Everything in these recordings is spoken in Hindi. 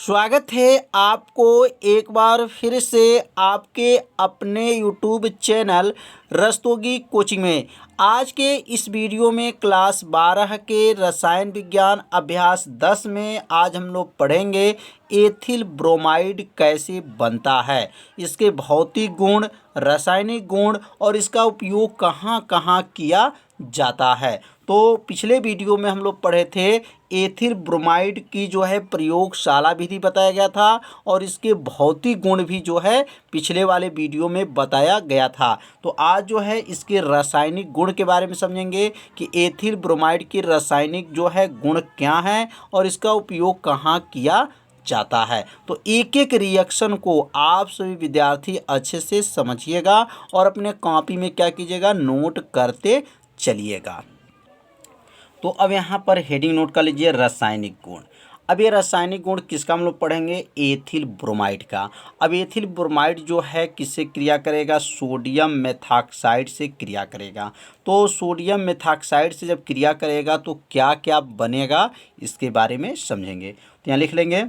स्वागत है आपको एक बार फिर से आपके अपने यूट्यूब चैनल रस्तोगी कोचिंग में। आज के इस वीडियो में क्लास 12 के रसायन विज्ञान अभ्यास 10 में आज हम लोग पढ़ेंगे एथिल ब्रोमाइड कैसे बनता है, इसके भौतिक गुण, रासायनिक गुण और इसका उपयोग कहाँ कहाँ किया जाता है। तो पिछले वीडियो में हम लोग पढ़े थे एथिल ब्रोमाइड की जो है प्रयोगशाला विधि बताया गया था और इसके भौतिक गुण भी जो है पिछले वाले वीडियो में बताया गया था। तो आज जो है इसके रासायनिक गुण के बारे में समझेंगे कि एथिल ब्रोमाइड के रासायनिक जो है गुण क्या हैं और इसका उपयोग कहाँ किया जाता है। तो एक एक रिएक्शन को आप सभी विद्यार्थी अच्छे से समझिएगा और अपने कॉपी में क्या कीजिएगा, नोट करते चलिएगा। तो अब यहाँ पर हेडिंग नोट कर लीजिए, रासायनिक गुण। अब ये रासायनिक गुण किसका हम लोग पढ़ेंगे, एथिल ब्रोमाइड का। अब एथिल ब्रोमाइड जो है किससे क्रिया करेगा, सोडियम मेथॉक्साइड से क्रिया करेगा। तो सोडियम मेथॉक्साइड से जब क्रिया करेगा तो क्या क्या बनेगा इसके बारे में समझेंगे। तो यहाँ लिख लेंगे,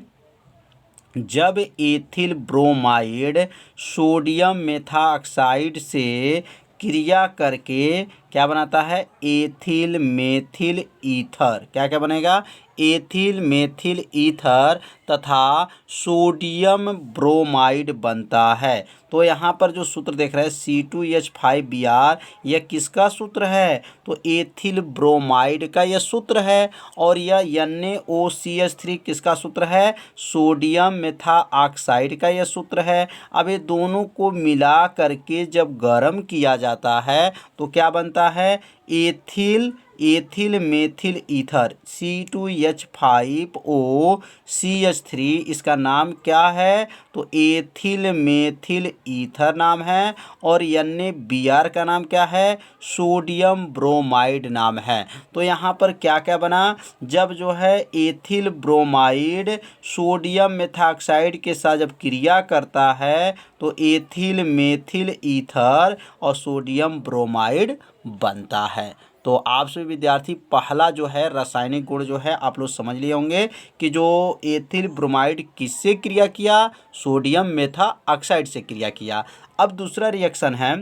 जब एथिल ब्रोमाइड सोडियम मेथॉक्साइड से क्रिया करके क्या बनाता है, एथिल मेथिल ईथर। क्या क्या बनेगा, एथिल मेथिल ईथर तथा सोडियम ब्रोमाइड बनता है। तो यहाँ पर जो सूत्र देख रहे हैं C2H5Br, यह किसका सूत्र है, तो एथिल ब्रोमाइड का यह सूत्र है। और यह NaOCH3 किसका सूत्र है, सोडियम मेथॉक्साइड का यह सूत्र है। अब ये दोनों को मिला करके जब गर्म किया जाता है तो क्या बनता है, एथिल मेथिल ईथर C2H5OCH3, इसका नाम क्या है, तो एथिल मेथिल ईथर नाम है। और NaBr का नाम क्या है, सोडियम ब्रोमाइड नाम है। तो यहाँ पर क्या क्या बना, जब जो है एथिल ब्रोमाइड सोडियम मेथॉक्साइड के साथ जब क्रिया करता है तो एथिल मेथिल ईथर और सोडियम ब्रोमाइड बनता है। तो आप सभी विद्यार्थी पहला जो है रासायनिक गुण जो है आप लोग समझ लिए होंगे कि जो एथिल ब्रोमाइड किससे क्रिया किया, सोडियम मेथॉक्साइड से क्रिया किया। अब दूसरा रिएक्शन है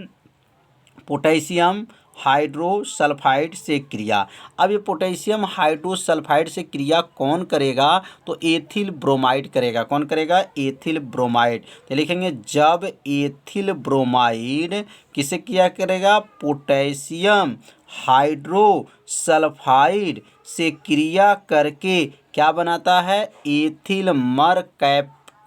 पोटेशियम हाइड्रोसल्फाइड से क्रिया। अब ये पोटेशियम हाइड्रोसल्फाइड से क्रिया कौन करेगा, तो एथिल ब्रोमाइड करेगा। कौन करेगा, एथिल ब्रोमाइड। तो लिखेंगे, जब एथिल ब्रोमाइड किसे क्रिया करेगा, पोटेशियम हाइड्रोसल्फाइड से क्रिया करके क्या बनाता है, एथिल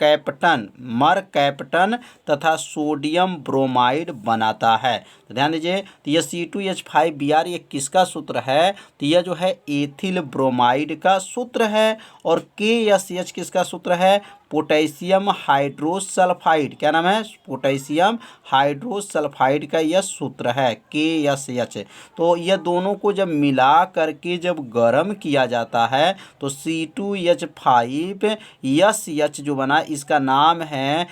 मरकैप्टन तथा सोडियम ब्रोमाइड बनाता है। तो ध्यान दीजिए, तो यह C2H5Br ये किसका सूत्र है, तो यह जो है एथिल ब्रोमाइड का सूत्र है। और KSH किसका सूत्र है, पोटेशियम हाइड्रोसल्फाइड। क्या नाम है, पोटेशियम हाइड्रोसल्फाइड का यह सूत्र है KSH। तो यह दोनों को जब मिला करके जब गर्म किया जाता है तो C2H5SH जो बना इसका नाम है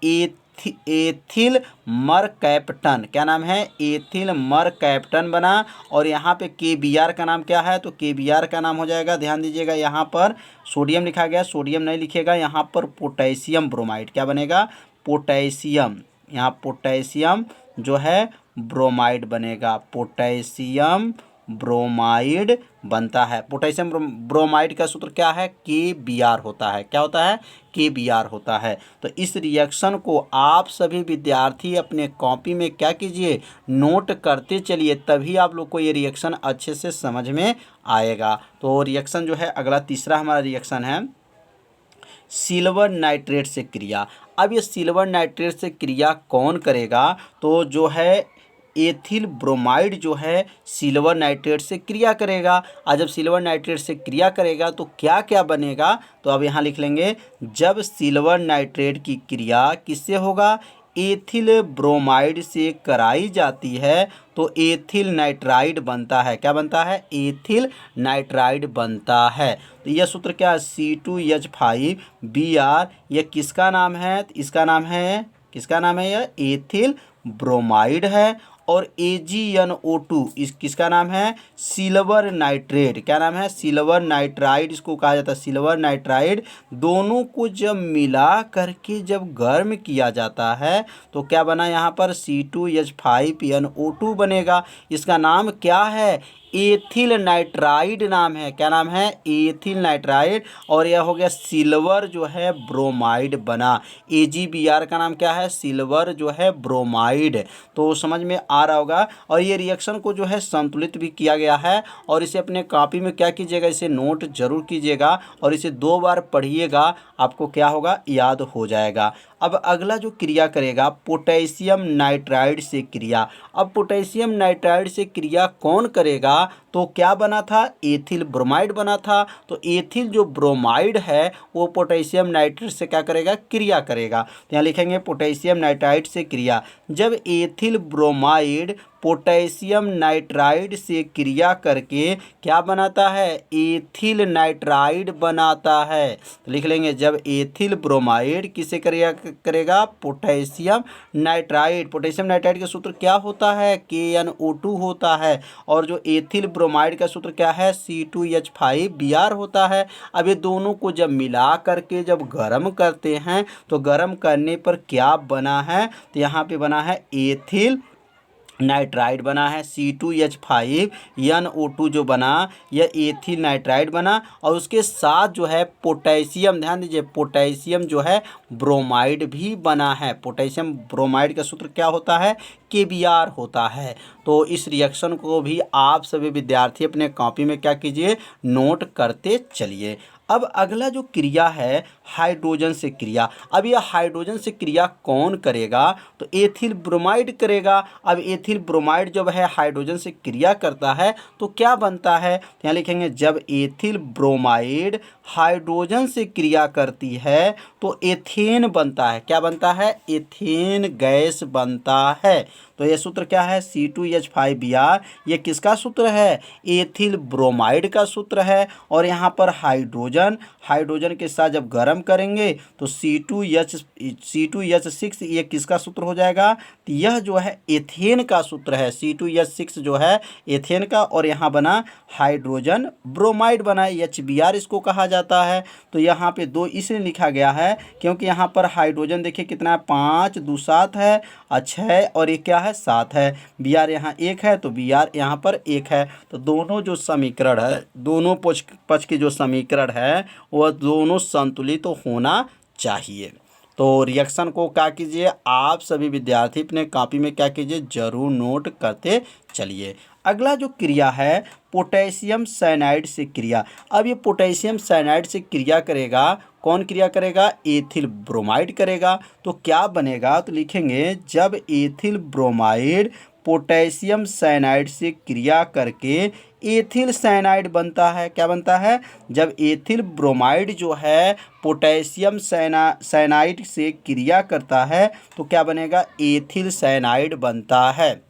एथिल मरकैप्टन। क्या नाम है, एथिल मरकैप्टन बना। और यहाँ पे KBr का नाम क्या है, तो KBr का नाम हो जाएगा, ध्यान दीजिएगा, यहाँ पर सोडियम लिखा गया, सोडियम नहीं लिखेगा, यहाँ पर पोटेशियम ब्रोमाइड क्या बनेगा, पोटेशियम। यहाँ पोटेशियम जो है ब्रोमाइड बनेगा, पोटेशियम ब्रोमाइड बनता है। पोटेशियम ब्रोमाइड का सूत्र क्या है, KBr होता है। क्या होता है, KBr होता है। तो इस रिएक्शन को आप सभी विद्यार्थी अपने कॉपी में क्या कीजिए, नोट करते चलिए, तभी आप लोग को ये रिएक्शन अच्छे से समझ में आएगा। तो रिएक्शन जो है अगला तीसरा हमारा रिएक्शन है सिल्वर नाइट्रेट से क्रिया। अब ये सिल्वर नाइट्रेट से क्रिया कौन करेगा, तो जो है एथिल ब्रोमाइड जो है सिल्वर नाइट्रेट से क्रिया करेगा। और जब सिल्वर नाइट्रेट से क्रिया करेगा तो क्या क्या बनेगा, तो अब यहाँ लिख लेंगे, जब सिल्वर नाइट्रेट की क्रिया किससे होगा, एथिल ब्रोमाइड से कराई जाती है तो एथिल नाइट्राइड बनता है। क्या बनता है, एथिल नाइट्राइड बनता है। तो यह सूत्र क्या है, C2H5Br, यह किसका नाम है, इसका नाम है, किसका नाम है, यह एथिल ब्रोमाइड है। और AgNO2 इस किसका नाम है? Silver nitrate. क्या नाम है? सिल्वर नाइट्राइड इसको कहा जाता है, सिल्वर नाइट्राइड। दोनों को जब मिला करके जब गर्म किया जाता है तो क्या बना यहाँ पर? C2H5NO2 बनेगा। इसका नाम क्या है? एथिल नाइट्राइड नाम है। क्या नाम है? Ethyl nitride. और यह हो गया सिल्वर जो है ब्रोमाइड बना। AgBr का नाम क्या है? सिल्वर जो है ब्रोमाइड। तो समझ में आ रहा होगा। और ये रिएक्शन को जो है संतुलित भी किया गया है। और इसे अपने कॉपी में क्या कीजिएगा? इसे नोट जरूर कीजिएगा और इसे 2 बार पढ़िएगा, आपको क्या होगा? याद हो जाएगा। अब अगला जो क्रिया करेगा पोटेशियम नाइट्राइड से क्रिया। अब पोटेशियम नाइट्राइड से क्रिया कौन करेगा? तो क्या बना था? एथिल ब्रोमाइड बना था। तो एथिल जो ब्रोमाइड है वो पोटेशियम नाइट्राइड से क्या करेगा? क्रिया करेगा। तो यहाँ लिखेंगे पोटेशियम नाइट्राइड से क्रिया। जब एथिल ब्रोमाइड पोटेशियम नाइट्राइड से क्रिया करके क्या बनाता है? एथिल नाइट्राइड बनाता है। तो लिख लेंगे जब एथिल ब्रोमाइड किससे क्रिया करेगा? Potassium nitride. पोटेशियम नाइट्राइड का सूत्र क्या होता है? KNO2 होता है। और जो एथिल ब्रोमाइड का सूत्र क्या है? C2H5Br होता है। अब ये दोनों को जब मिला करके जब गर्म करते हैं तो गर्म करने पर क्या बना है? तो यहाँ पे बना है एथिल नाइट्राइड बना है। C2H5NO2 जो बना यह एथिल नाइट्राइड बना। और उसके साथ जो है पोटेशियम, ध्यान दीजिए, पोटेशियम जो है ब्रोमाइड भी बना है। पोटेशियम ब्रोमाइड का सूत्र क्या होता है? KBr होता है। तो इस रिएक्शन को भी आप सभी विद्यार्थी अपने कॉपी में क्या कीजिए? नोट करते चलिए। अब अगला जो क्रिया है हाइड्रोजन से क्रिया। अब यह हाइड्रोजन से क्रिया कौन करेगा? तो एथिल ब्रोमाइड करेगा। अब एथिल ब्रोमाइड जब है हाइड्रोजन से क्रिया करता है तो क्या बनता है? यहाँ लिखेंगे जब एथिल ब्रोमाइड हाइड्रोजन से क्रिया करती है तो एथेन बनता है। क्या बनता है? एथेन गैस बनता है। तो यह सूत्र क्या है? C2H5Br। ये किसका सूत्र है? एथिल ब्रोमाइड का सूत्र है। और यहाँ पर हाइड्रोजन के साथ जब गर्म करेंगे तो C2H6 ये किसका सूत्र हो जाएगा? तो यह जो है एथेन का सूत्र है। C2H6 जो है एथेन का। और यहाँ बना हाइड्रोजन ब्रोमाइड बना, HBr इसको कहा जाता है। तो यहाँ पे 2 इसलिए लिखा गया है क्योंकि यहाँ पर हाइड्रोजन देखिए कितना है? 5 2 7 है, 6 और ये क्या है? 7 है। Br यहाँ 1 है तो Br यहाँ पर 1 है। तो दोनों जो समीकरण है, दोनों पक्ष के जो समीकरण है वह दोनों संतुलित तो होना चाहिए। तो रिएक्शन को क्या कीजिए? आप सभी विद्यार्थी अपने कॉपी में क्या कीजिए? जरूर नोट करते चलिए। अगला जो क्रिया है पोटेशियम साइनाइड से क्रिया। अब ये पोटेशियम साइनाइड से क्रिया करेगा, कौन क्रिया करेगा? एथिल ब्रोमाइड करेगा। तो क्या बनेगा? तो लिखेंगे जब एथिल ब्रोमाइड पोटेशियम साइनाइड से क्रिया करके एथिल साइनाइड बनता है। क्या बनता है? जब एथिल ब्रोमाइड जो है पोटेशियम साइनाइड से क्रिया करता है तो क्या बनेगा? एथिल साइनाइड बनता है।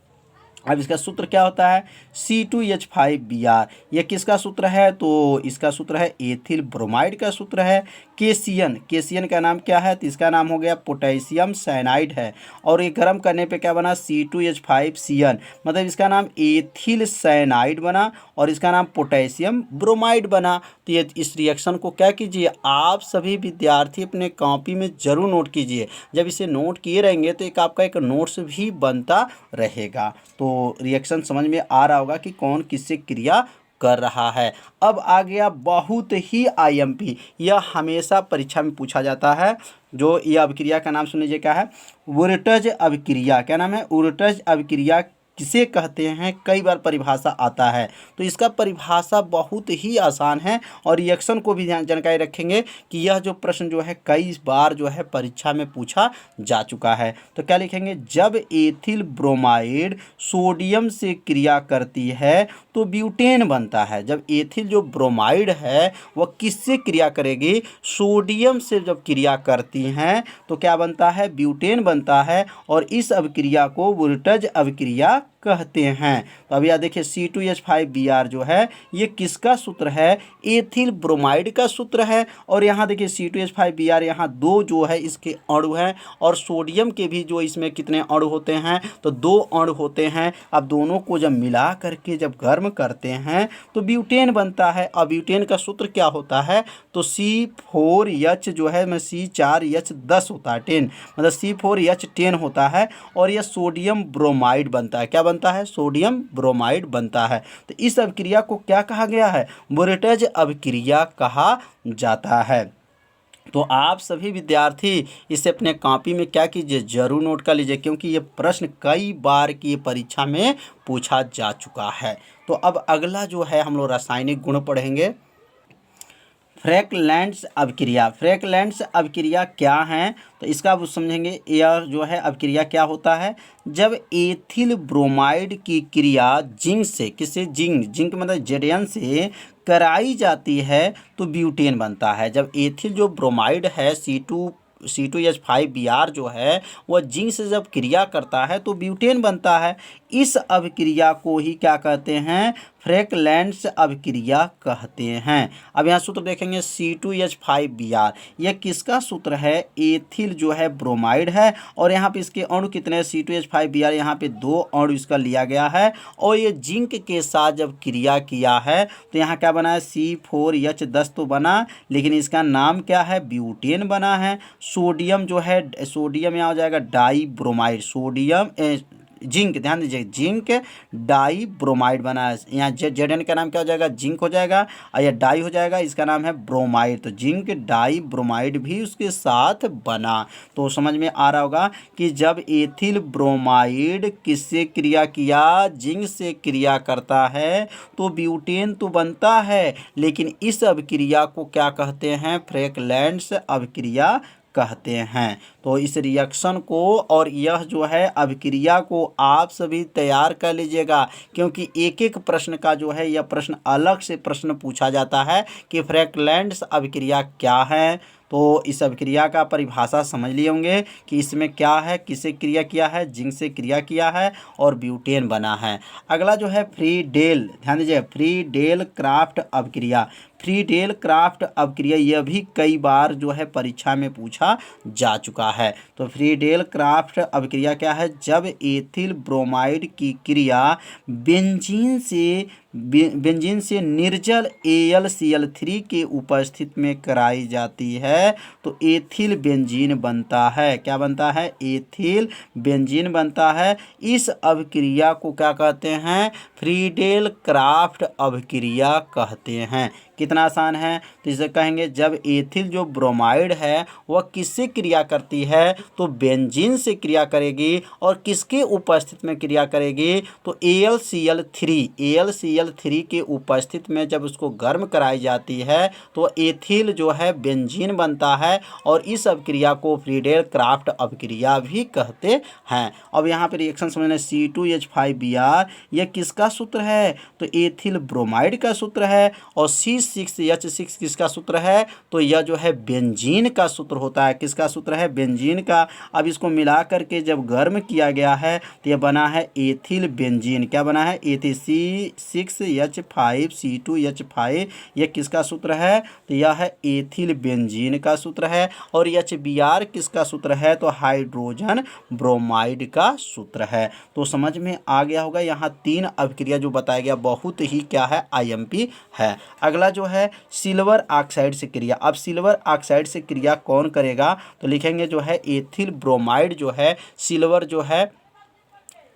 अब इसका सूत्र क्या होता है? C2H5Br। यह किसका सूत्र है? तो इसका सूत्र है एथिल ब्रोमाइड का सूत्र है। KCN का नाम क्या है? तो इसका नाम हो गया पोटेशियम साइनाइड है। और ये गर्म करने पे क्या बना? C2H5Cn, मतलब इसका नाम एथिल साइनाइड बना और इसका नाम पोटेशियम ब्रोमाइड बना। तो ये इस रिएक्शन को क्या कीजिए? आप सभी विद्यार्थी अपने कॉपी में जरूर नोट कीजिए। जब इसे नोट किए रहेंगे तो आपका एक नोट्स भी बनता रहेगा। तो रिएक्शन समझ में आ रहा होगा कि कौन किससे क्रिया कर रहा है। अब आ गया बहुत ही IMP, यह हमेशा परीक्षा में पूछा जाता है। जो यह अभिक्रिया का नाम सुन लीजिए, क्या है? वुर्ट्ज अभिक्रिया। क्या नाम है? वुर्ट्ज अभिक्रिया किसे कहते हैं? कई बार परिभाषा आता है। तो इसका परिभाषा बहुत ही आसान है और रिएक्शन को भी जानकारी रखेंगे कि यह जो प्रश्न जो है कई बार जो है परीक्षा में पूछा जा चुका है। तो क्या लिखेंगे? जब एथिल ब्रोमाइड सोडियम से क्रिया करती है तो ब्यूटेन बनता है। जब एथिल जो ब्रोमाइड है वह किससे क्रिया करेगी? सोडियम से जब क्रिया करती हैं तो क्या बनता है? ब्यूटेन बनता है। और इस अभिक्रिया को वुर्ट्ज अभिक्रिया कहते हैं। तो अभी यहाँ देखिए C2H5Br जो है ये किसका सूत्र है, एथिल ब्रोमाइड का सूत्र है। और यहाँ देखिए C2H5Br यहाँ दो जो है इसके अणु हैं, और सोडियम के भी जो इसमें कितने अणु होते हैं, तो दो अणु होते हैं। अब दोनों को जब मिला करके जब गर्म करते हैं तो ब्यूटेन बनता है। अब ब्यूटेन का सूत्र क्या होता है, तो C4H जो है में C4H10 होता है 10, मतलब C4H10 होता है, और यह सोडियम ब्रोमाइड बनता है। क्या बनता है, सोडियम ब्रोमाइड बनता है। तो इस अभिक्रिया को क्या कहा गया है, बोरेटज अभिक्रिया कहा जाता है। तो आप सभी विद्यार्थी इसे अपने कॉपी में क्या कीजिए, जरूर नोट कर लीजिए, क्योंकि ये प्रश्न कई बार की परीक्षा में पूछा जा चुका है। तो अब अगला जो है हम लोग रासायनिक गुण पढ़ेंगे। फ्रैकलैंड्स अभिक्रिया, फ्रैकलैंड्स अभिक्रिया क्या है, तो इसका आप समझेंगे। यह जो है अभिक्रिया क्या होता है, जब एथिल ब्रोमाइड की क्रिया जिंक से, किससे, जिंक मतलब Zn से कराई जाती है तो ब्यूटेन बनता है। जब एथिल जो ब्रोमाइड है C2H5Br जो है वह जिंक से जब क्रिया करता है तो ब्यूटेन बनता है। इस अभिक्रिया को ही क्या कहते हैं, फ्रैकलैंड्स अभिक्रिया कहते हैं। अब यहाँ सूत्र देखेंगे C2H5Br, यह किसका सूत्र है, एथिल जो है ब्रोमाइड है, और यहाँ पे इसके अणु कितने हैं, C2H5Br यहाँ पे दो अणु इसका लिया गया है, और ये जिंक के साथ जब क्रिया किया है तो यहाँ क्या बना है, C4H10 तो बना, लेकिन इसका नाम क्या है, ब्यूटेन बना है। सोडियम जो है, सोडियम यहाँ हो जाएगा डाई ब्रोमाइड, सोडियम जिंक, ध्यान दीजिए, जिंक डाई ब्रोमाइड बना है। यहाँ Zn का नाम क्या हो जाएगा, जिंक हो जाएगा, और यह डाई हो जाएगा, इसका नाम है ब्रोमाइड। तो जिंक डाई ब्रोमाइड भी उसके साथ बना। तो समझ में आ रहा होगा कि जब एथिल ब्रोमाइड किससे क्रिया किया, जिंक से क्रिया करता है तो ब्यूटेन तो बनता है, लेकिन इस अभिक्रिया को क्या कहते हैं, फ्रैकलैंड्स अभिक्रिया कहते हैं। तो इस रिएक्शन को और यह जो है अभिक्रिया को आप सभी तैयार कर लीजिएगा, क्योंकि एक एक प्रश्न का जो है यह प्रश्न अलग से प्रश्न पूछा जाता है कि फ्रैकलैंड्स अभिक्रिया क्या है। तो इस अभिक्रिया का परिभाषा समझ लिए होंगे कि इसमें क्या है, किससे क्रिया किया है, जिंक से क्रिया किया है और ब्यूटेन बना है। अगला जो है फ्रीडेल, ध्यान दीजिए, फ्रीडेल क्राफ्ट अभिक्रिया। फ्रीडेल क्राफ्ट अभिक्रिया यह भी कई बार जो है परीक्षा में पूछा जा चुका है। तो फ्रीडेल क्राफ्ट अभिक्रिया क्या है, जब एथिल ब्रोमाइड की क्रिया बेंजीन से निर्जल AlCl3 के उपस्थिति में कराई जाती है तो एथिल बेंजीन बनता है। क्या बनता है, एथिल बेंजीन बनता है। इस अभिक्रिया को क्या कहते हैं, फ्रीडेल क्राफ्ट अभिक्रिया कहते हैं। कितना आसान है, तो इसे कहेंगे जब एथिल जो ब्रोमाइड है वह किससे क्रिया करती है, तो बेंजीन से क्रिया करेगी, और किसके उपस्थिति में क्रिया करेगी, तो AlCl3 के उपस्थिति में जब उसको गर्म कराई जाती है तो एथिल जो है बेंजीन बनता है, और इस अभिक्रिया को फ्रीडेल क्राफ्ट अभिक्रिया भी कहते हैं। अब यहाँ पर रिएक्शन समझना, C2H5Br यह किसका सूत्र है, तो एथिल ब्रोमाइड का सूत्र है, और C6H6 किसका सूत्र है, तो यह जो है बेंजीन का सूत्र होता है। किसका सूत्र है, बेंजीन का। अब इसको मिला करके जब गर्म किया गया है तो यह बना है एथिल बेंजीन। क्या बना है, एथिल C6H5C2H5, यह किसका सूत्र है, तो यह है एथिल बेंजीन का सूत्र है। और HBr किसका सूत्र है, तो हाइड्रोजन ब्रोमाइड का सूत्र है। तो समझ में आ गया होगा, यहाँ तीन अभिक्रिया जो बताया गया बहुत ही क्या है, IMP है। अगला जो है सिल्वर ऑक्साइड से क्रिया। अब सिल्वर ऑक्साइड से क्रिया कौन करेगा, तो लिखेंगे जो है एथिल ब्रोमाइड जो है सिल्वर जो है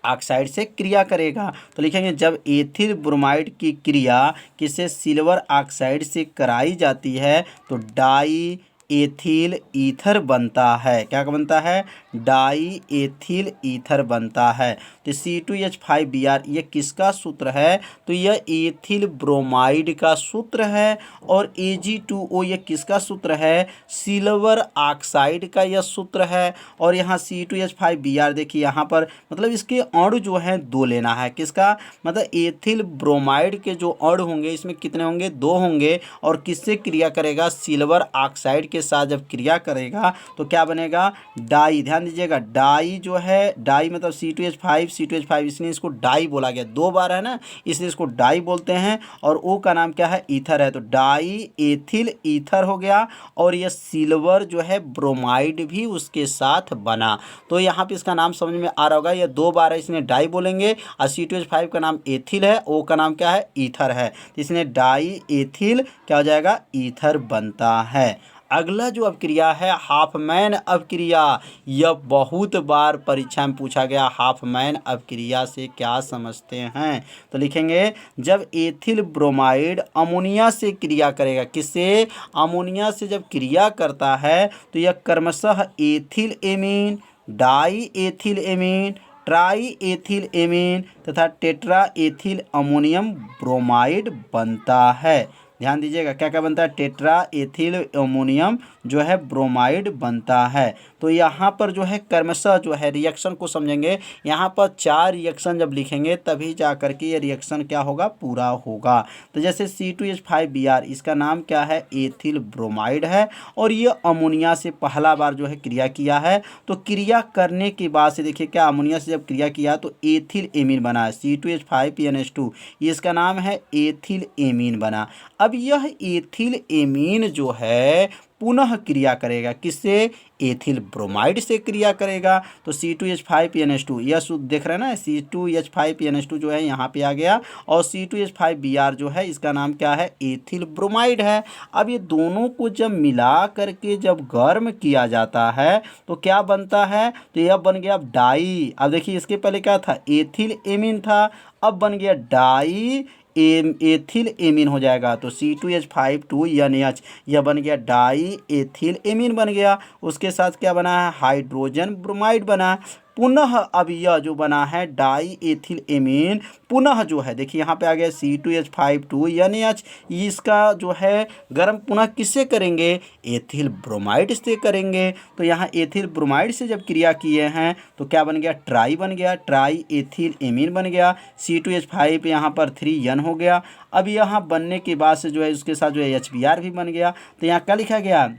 ऑक्साइड से क्रिया करेगा। तो लिखेंगे जब एथिल ब्रोमाइड की क्रिया किसे, सिल्वर ऑक्साइड से कराई जाती है तो डाई एथिल ईथर बनता है। क्या बनता है, डाई एथिल ईथर बनता है। तो C2H5Br ये किसका सूत्र है, तो यह एथिल ब्रोमाइड का सूत्र है। और Ag2O ये किसका सूत्र है, सिल्वर ऑक्साइड का यह सूत्र है। और यहाँ C2H5Br देखिए यहाँ पर मतलब इसके अणु जो है दो लेना है। किसका, मतलब एथिल ब्रोमाइड के जो अणु होंगे इसमें कितने होंगे, दो होंगे, और किससे क्रिया करेगा, सिल्वर ऑक्साइड के साथ जब क्रिया करेगा तो क्या बनेगा, डाई। ध्यान दीजिएगा, डाई जो है, डाई मतलब C2H5 इसलिए इसको डाई बोला गया, 2 बार है ना, इसलिए इसको डाई बोलते हैं। और O का नाम क्या है, ईथर है, तो डाई एथिल ईथर हो गया। और ये सिल्वर जो है ब्रोमाइड भी उसके साथ बना। तो यहाँ पे इसका नाम समझ में आ रहा होगा, ये 2 बार है इसने डाई बोलेंगे, और C2H5 का नाम एथिल है, O का नाम क्या है, ईथर है, तो इसने डाई एथिल क्या हो जाएगा, ईथर बनता है। अगला जो अपक्रिया है हाफमैन अपक्रिया, यह बहुत बार परीक्षा में पूछा गया। हाफमैन अपक्रिया से क्या समझते हैं, तो लिखेंगे जब एथिल ब्रोमाइड अमोनिया से क्रिया करेगा, किससे, अमोनिया से जब क्रिया करता है तो यह क्रमशः ethyl amine, die ethyl amine, try ethyl amine तथा टेट्रा एथिल अमोनियम ब्रोमाइड बनता है। ध्यान दीजिएगा, क्या क्या बनता है, टेट्रा एथिल अमोनियम जो है ब्रोमाइड बनता है। तो यहाँ पर जो है क्रमशः जो है रिएक्शन को समझेंगे, यहाँ पर 4 रिएक्शन जब लिखेंगे तभी जा करके ये रिएक्शन क्या होगा, पूरा होगा। तो जैसे C2H5Br, इसका नाम क्या है, एथिल ब्रोमाइड है, और ये अमोनिया से पहला बार जो है क्रिया किया है। तो क्रिया करने के बाद से देखिए क्या, अमोनिया से जब क्रिया किया तो एथिल एमीन बना है, C2H5PNH2, इसका नाम है एथिल एमीन बना। अब यह एथिल एमीन जो है पुनः क्रिया करेगा, किससे, एथिल ब्रोमाइड से क्रिया करेगा। तो C2H5PNH2, यह देख रहे हैं ना, C2H5PNH2 जो है यहाँ पे आ गया, और C2H5Br जो है इसका नाम क्या है, एथिल ब्रोमाइड है। अब ये दोनों को जब मिला करके जब गर्म किया जाता है तो क्या बनता है, तो यह बन गया डाई। अब देखिए इसके पहले क्या था, एथिल एमीन था, अब बन गया डाई एथिल एमीन हो जाएगा। तो C2H5 2NH यह बन गया डाई एथिल एमीन बन गया। उसके साथ क्या बना है, हाइड्रोजन ब्रोमाइड बना। पुनः अब यह जो बना है डाई एथिल एमीन, पुनः जो है देखिए यहाँ पे आ गया C2H5 2NH, इसका जो है गर्म पुनः किससे करेंगे, एथिल ब्रोमाइड से करेंगे। तो यहाँ एथिल ब्रोमाइड से जब क्रिया किए हैं तो क्या बन गया, ट्राई बन गया, ट्राई एथिल एमीन बन गया। C2H5 यहाँ पर 3N हो गया। अब यहाँ बनने के बाद से जो है उसके साथ जो है HBr भी बन गया। तो यहाँ क्या लिखा गया,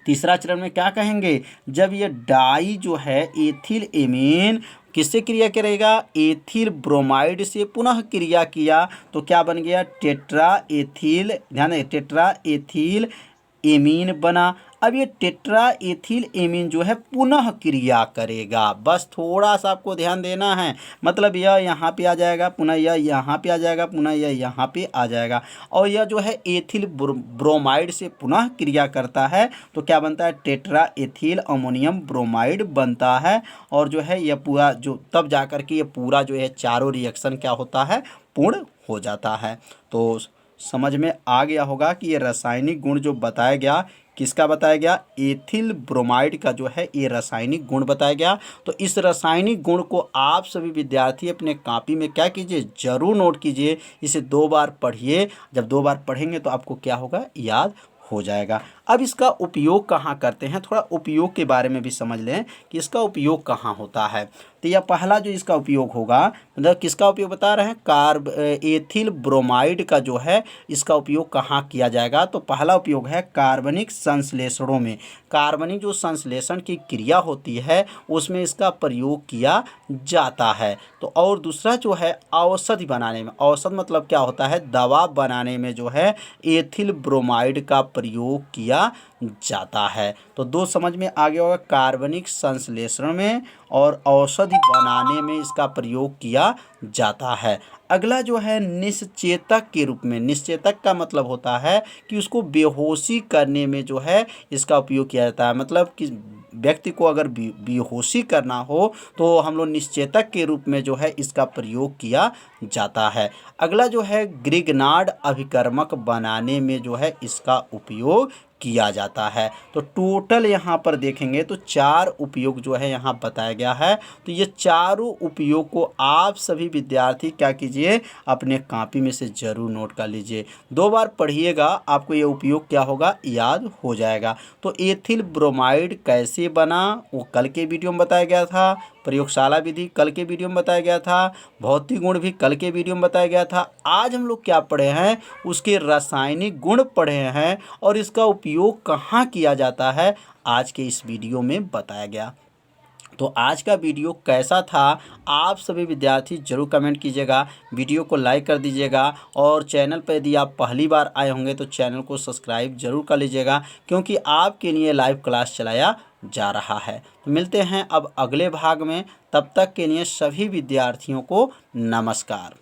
तीसरा चरण में क्या कहेंगे, जब ये डाई जो है एथिल एमीन किससे क्रिया करेगा, एथिल ब्रोमाइड से पुनः क्रिया किया तो क्या बन गया, टेट्रा एथिल, ध्यान है, टेट्रा एथिल एमीन बना। अब ये टेट्रा एथिल एमीन जो है पुनः क्रिया करेगा, बस थोड़ा सा आपको ध्यान देना है, मतलब यह यहाँ पे आ जाएगा, पुनः यह यहाँ पे आ जाएगा, पुनः यह यहाँ पे आ जाएगा। और यह जो है एथिल ब्रोमाइड से पुनः क्रिया करता है तो क्या बनता है, टेट्रा एथिल अमोनियम ब्रोमाइड बनता है। और जो है यह पूरा जो तब जा कर के ये पूरा जो है चारों रिएक्शन क्या होता है, पूर्ण हो जाता है। तो समझ में आ गया होगा कि ये रासायनिक गुण जो बताया गया, किसका बताया गया, एथिल ब्रोमाइड का जो है ये रासायनिक गुण बताया गया। तो इस रासायनिक गुण को आप सभी विद्यार्थी अपने कॉपी में क्या कीजिए, जरूर नोट कीजिए, इसे 2 बार पढ़िए। जब 2 बार पढ़ेंगे तो आपको क्या होगा, याद हो जाएगा। अब इसका उपयोग कहाँ करते हैं, थोड़ा उपयोग के बारे में भी समझ लें कि इसका उपयोग कहाँ होता है। तो यह पहला जो इसका उपयोग होगा, मतलब किसका उपयोग बता रहे हैं, एथिल ब्रोमाइड का जो है इसका उपयोग कहाँ किया जाएगा। तो पहला उपयोग है कार्बनिक संश्लेषणों में, कार्बनिक जो संश्लेषण की क्रिया होती है उसमें इसका प्रयोग किया जाता है। तो और दूसरा जो है औषधि बनाने में, औषध मतलब क्या होता है, दवा बनाने में जो है एथिल ब्रोमाइड का प्रयोग किया जाता है। तो 2 समझ में आ गया होगा, कार्बनिक संश्लेषण में और औषधि बनाने में इसका प्रयोग किया जाता है। अगला जो है निश्चेतक के रूप में, निश्चेतक का मतलब होता है कि उसको बेहोशी करने में जो है इसका उपयोग किया जाता है। मतलब कि व्यक्ति को अगर बेहोशी करना हो तो हम लोग निश्चेतक के रूप में जो है इसका प्रयोग किया जाता है। अगला जो है ग्रिग्नार्ड अभिकर्मक बनाने में जो है इसका उपयोग किया जाता है। तो टोटल यहाँ पर देखेंगे तो 4 उपयोग जो है यहाँ बताया गया है। तो ये चारों उपयोग को आप सभी विद्यार्थी क्या कीजिए, अपने कॉपी में से ज़रूर नोट कर लीजिए। 2 बार पढ़िएगा, आपको ये उपयोग क्या होगा, याद हो जाएगा। तो एथिल ब्रोमाइड कैसे बना वो कल के वीडियो में बताया गया था, प्रयोगशाला विधि कल के वीडियो में बताया गया था, भौतिक गुण भी कल के वीडियो में बताया गया था। आज हम लोग क्या पढ़े हैं, उसके रासायनिक गुण पढ़े हैं और इसका उपयोग उपयोग कहाँ किया जाता है आज के इस वीडियो में बताया गया। तो आज का वीडियो कैसा था आप सभी विद्यार्थी जरूर कमेंट कीजिएगा, वीडियो को लाइक कर दीजिएगा और चैनल पर यदि आप पहली बार आए होंगे तो चैनल को सब्सक्राइब जरूर कर लीजिएगा, क्योंकि आपके लिए लाइव क्लास चलाया जा रहा है। तो मिलते हैं अब अगले भाग में, तब तक के लिए सभी विद्यार्थियों को नमस्कार।